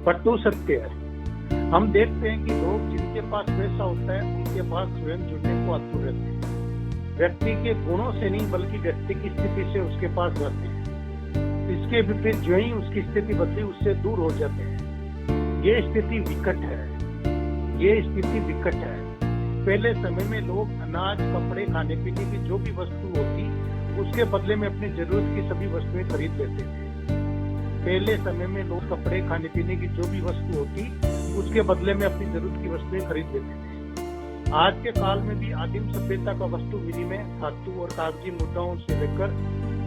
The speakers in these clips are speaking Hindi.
परंतु सत्य है। हम देखते हैं कि लोग जिनके पास पैसा होता है उनके पास स्वयं जुड़ने को आतुर रहते हैं। व्यक्ति के गुणों से नहीं बल्कि व्यक्ति की स्थिति से उसके पास जाते हैं। इसके विपरीत जो ही उसकी स्थिति बदली उससे दूर हो जाते हैं। ये स्थिति विकट है। पहले समय में लोग अनाज, कपड़े, खाने पीने की जो भी वस्तु होती उसके बदले में अपनी जरूरत की सभी वस्तुएं खरीद लेते थे। पहले समय में लोग कपड़े, खाने पीने की जो भी वस्तु होती उसके बदले में अपनी जरूरत की वस्तुएं खरीद लेते थे। आज के काल में भी आदिम सभ्यता का वस्तु विनिमय धातु और कागजी मुद्राओं से लेकर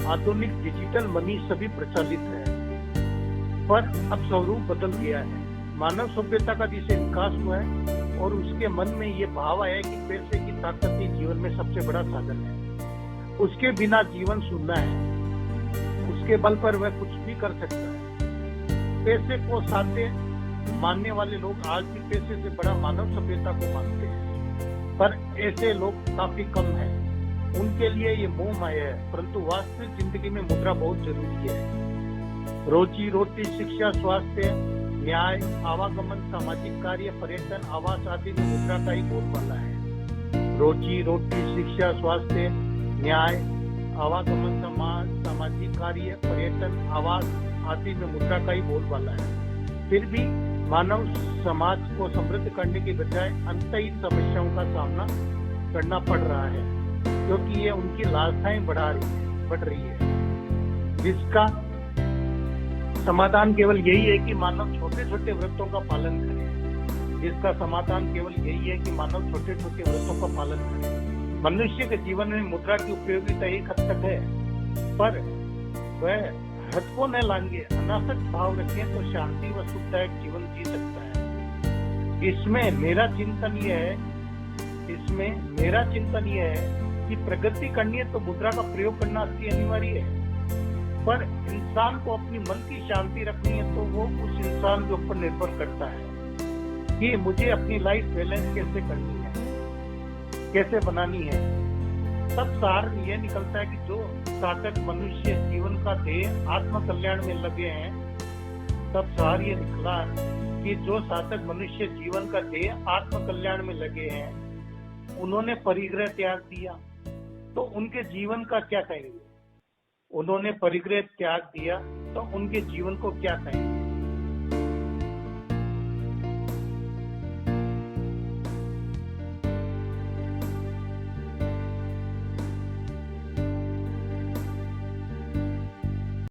आधुनिक डिजिटल मनी सभी प्रचलित है, पर अब स्वरूप बदल गया है। मानव सभ्यता का जिसे विकास हुआ है और उसके मन में ये भाव आया कि पैसे की ताकत ही जीवन में सबसे बड़ा साधन है। उसके बिना जीवन शून्य है। उसके बल पर वह कुछ भी कर सकता है। पैसे को साध्य मानने वाले लोग आज भी पैसे से बड़ा मानव सभ्यता को मानते हैं, पर ऐसे लोग काफी कम हैं। उनके लिए ये मोह माया है, परंतु वास्तविक जिंदगी में मुद्रा बहुत जरूरी है। रोजी रोटी, शिक्षा, स्वास्थ्य, न्याय, आवागमन, सामाजिक कार्य, पर्यटन, आवास आदि में मुद्रा का ही बोलबाला है। रोजी रोटी, शिक्षा, स्वास्थ्य, न्याय, आवागमन, सामाजिक कार्य, पर्यटन, आवास आदि में मुद्रा का ही बोलबाला है। फिर भी मानव समाज को समृद्ध करने के बजाय अंतहीन समस्याओं का सामना करना पड़ रहा है, क्योंकि ये उनकी लालसाएं बढ़ रही है। जिसका समाधान केवल यही है कि मानव छोटे छोटे व्रतों का पालन करे। मनुष्य के जीवन में मुद्रा की उपयोगिता एक हद तक है, पर वह हद को न लांघे, अनासक्त भाव रखे तो शांति व सुखदायक जीवन जी सकता है। इसमें मेरा चिंतन यह है कि प्रगति करनी है तो मुद्रा का प्रयोग करना अति अनिवार्य है, पर इंसान को अपनी मन की शांति रखनी है तो वो उस इंसान के ऊपर निर्भर करता है कि मुझे अपनी लाइफ बैलेंस कैसे करनी है, कैसे बनानी है। तब सार ये निकलता है कि जो साधक मनुष्य जीवन का ध्येय आत्म कल्याण में लगे हैं, तब सार ये निकला कि जो साधक मनुष्य जीवन का ध्येय आत्म कल्याण में लगे हैं, उन्होंने परिग्रह त्याग दिया, तो उनके जीवन का क्या कहेंगे? उन्होंने परिग्रह त्याग दिया तो उनके जीवन को क्या कहेंगे?